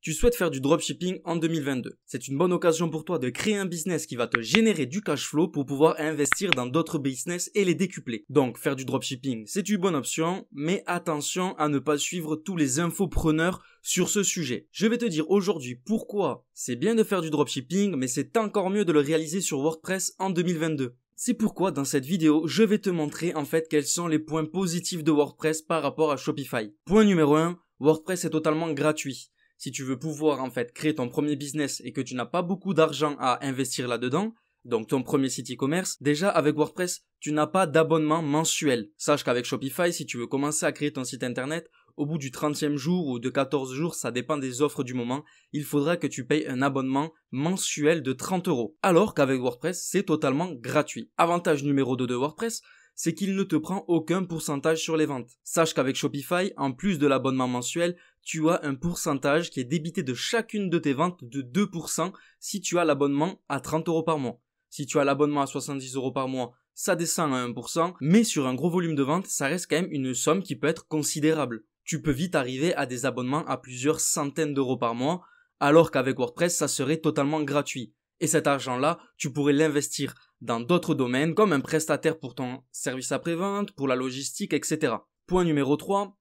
Tu souhaites faire du dropshipping en 2022. C'est une bonne occasion pour toi de créer un business qui va te générer du cash flow pour pouvoir investir dans d'autres business et les décupler. Donc faire du dropshipping, c'est une bonne option, mais attention à ne pas suivre tous les infopreneurs sur ce sujet. Je vais te dire aujourd'hui pourquoi c'est bien de faire du dropshipping, mais c'est encore mieux de le réaliser sur WordPress en 2022. C'est pourquoi dans cette vidéo, je vais te montrer en fait quels sont les points positifs de WordPress par rapport à Shopify. Point numéro 1, WordPress est totalement gratuit. Si tu veux pouvoir en fait créer ton premier business et que tu n'as pas beaucoup d'argent à investir là-dedans, donc ton premier site e-commerce, déjà avec WordPress, tu n'as pas d'abonnement mensuel. Sache qu'avec Shopify, si tu veux commencer à créer ton site internet, au bout du 30e jour ou de 14 jours, ça dépend des offres du moment, il faudra que tu payes un abonnement mensuel de 30 €. Alors qu'avec WordPress, c'est totalement gratuit. Avantage numéro 2 de WordPress, c'est qu'il ne te prend aucun pourcentage sur les ventes. Sache qu'avec Shopify, en plus de l'abonnement mensuel, tu as un pourcentage qui est débité de chacune de tes ventes de 2% si tu as l'abonnement à 30 € par mois. Si tu as l'abonnement à 70 € par mois, ça descend à 1%, mais sur un gros volume de vente, ça reste quand même une somme qui peut être considérable. Tu peux vite arriver à des abonnements à plusieurs centaines d'euros par mois, alors qu'avec WordPress, ça serait totalement gratuit. Et cet argent-là, tu pourrais l'investir dans d'autres domaines, comme un prestataire pour ton service après-vente, pour la logistique, etc. Point numéro 3,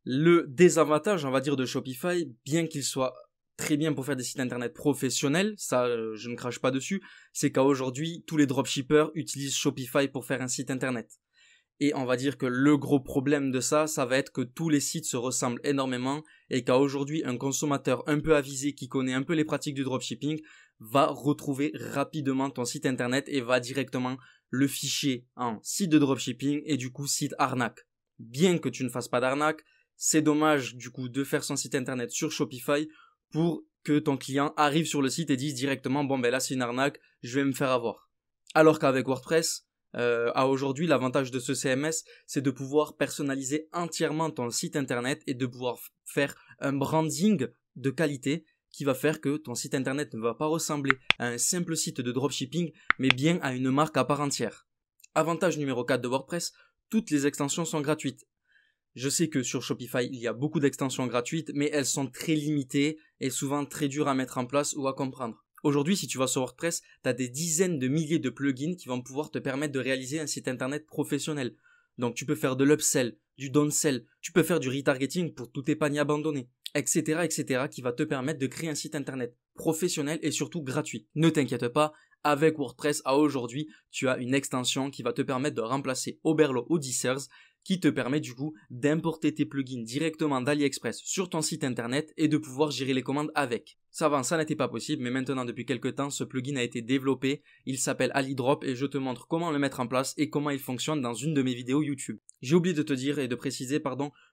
le désavantage, on va dire, de Shopify, bien qu'il soit très bien pour faire des sites internet professionnels, ça je ne crache pas dessus, c'est qu'aujourd'hui, tous les dropshippers utilisent Shopify pour faire un site internet. Et on va dire que le gros problème de ça va être que tous les sites se ressemblent énormément et qu'aujourd'hui, un consommateur un peu avisé qui connaît un peu les pratiques du dropshipping va retrouver rapidement ton site internet et va directement le ficher en site de dropshipping et du coup site arnaque. Bien que tu ne fasses pas d'arnaque, c'est dommage du coup de faire son site internet sur Shopify pour que ton client arrive sur le site et dise directement bon ben là c'est une arnaque, je vais me faire avoir. Alors qu'avec WordPress, à aujourd'hui, l'avantage de ce CMS, c'est de pouvoir personnaliser entièrement ton site internet et de pouvoir faire un branding de qualité qui va faire que ton site internet ne va pas ressembler à un simple site de dropshipping, mais bien à une marque à part entière. Avantage numéro 4 de WordPress, toutes les extensions sont gratuites. Je sais que sur Shopify, il y a beaucoup d'extensions gratuites, mais elles sont très limitées et souvent très dures à mettre en place ou à comprendre. Aujourd'hui, si tu vas sur WordPress, tu as des dizaines de milliers de plugins qui vont pouvoir te permettre de réaliser un site internet professionnel. Donc tu peux faire de l'upsell, du downsell, tu peux faire du retargeting pour tous tes paniers abandonnés, etc., qui va te permettre de créer un site internet professionnel et surtout gratuit. Ne t'inquiète pas, avec WordPress à aujourd'hui, tu as une extension qui va te permettre de remplacer Oberlo ou Dissers, qui te permet du coup d'importer tes plugins directement d'AliExpress sur ton site internet et de pouvoir gérer les commandes avec. Ça n'était pas possible, mais maintenant depuis quelques temps, ce plugin a été développé, il s'appelle AliDrop et je te montre comment le mettre en place et comment il fonctionne dans une de mes vidéos YouTube. J'ai oublié de te dire et de préciser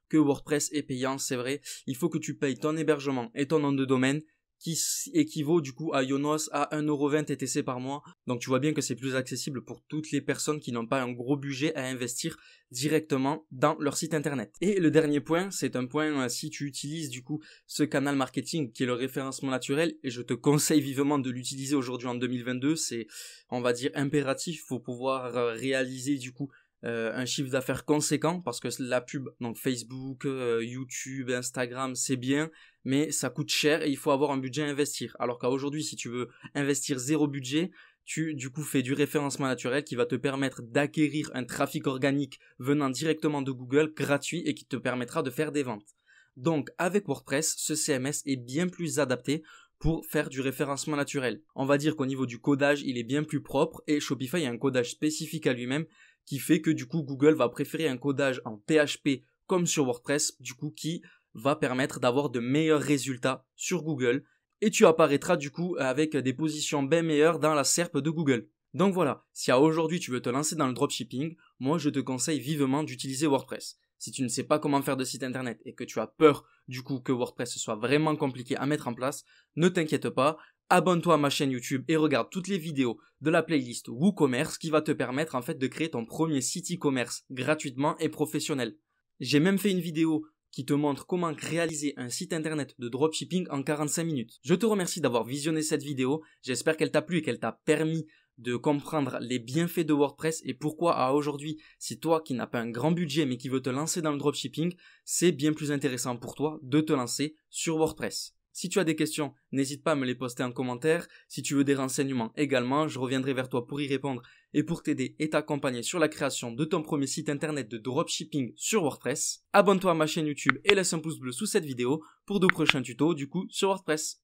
que WordPress est payant, c'est vrai, il faut que tu payes ton hébergement et ton nom de domaine, qui équivaut du coup à Yonos à 1,20 € TTC par mois. Donc tu vois bien que c'est plus accessible pour toutes les personnes qui n'ont pas un gros budget à investir directement dans leur site internet. Et le dernier point, c'est un point si tu utilises du coup ce canal marketing qui est le référencement naturel, et je te conseille vivement de l'utiliser aujourd'hui en 2022, c'est on va dire impératif, faut pouvoir réaliser du coup un chiffre d'affaires conséquent parce que la pub, donc Facebook, YouTube, Instagram, c'est bien, mais ça coûte cher et il faut avoir un budget à investir. Alors qu'aujourd'hui, si tu veux investir zéro budget, tu du coup fais du référencement naturel qui va te permettre d'acquérir un trafic organique venant directement de Google gratuit et qui te permettra de faire des ventes. Donc avec WordPress, ce CMS est bien plus adapté pour faire du référencement naturel. On va dire qu'au niveau du codage, il est bien plus propre et Shopify a un codage spécifique à lui-même qui fait que du coup Google va préférer un codage en PHP comme sur WordPress, du coup qui va permettre d'avoir de meilleurs résultats sur Google et tu apparaîtras du coup avec des positions bien meilleures dans la SERP de Google. Donc voilà, si à aujourd'hui tu veux te lancer dans le dropshipping, moi je te conseille vivement d'utiliser WordPress. Si tu ne sais pas comment faire de site internet et que tu as peur du coup que WordPress soit vraiment compliqué à mettre en place, ne t'inquiète pas, abonne-toi à ma chaîne YouTube et regarde toutes les vidéos de la playlist WooCommerce qui va te permettre en fait de créer ton premier site e-commerce gratuitement et professionnel. J'ai même fait une vidéo qui te montre comment réaliser un site internet de dropshipping en 45 minutes. Je te remercie d'avoir visionné cette vidéo, j'espère qu'elle t'a plu et qu'elle t'a permis de comprendre les bienfaits de WordPress et pourquoi à aujourd'hui, si toi qui n'as pas un grand budget mais qui veut te lancer dans le dropshipping, c'est bien plus intéressant pour toi de te lancer sur WordPress. Si tu as des questions, n'hésite pas à me les poster en commentaire. Si tu veux des renseignements également, je reviendrai vers toi pour y répondre et pour t'aider et t'accompagner sur la création de ton premier site internet de dropshipping sur WordPress. Abonne-toi à ma chaîne YouTube et laisse un pouce bleu sous cette vidéo pour de prochains tutos sur WordPress.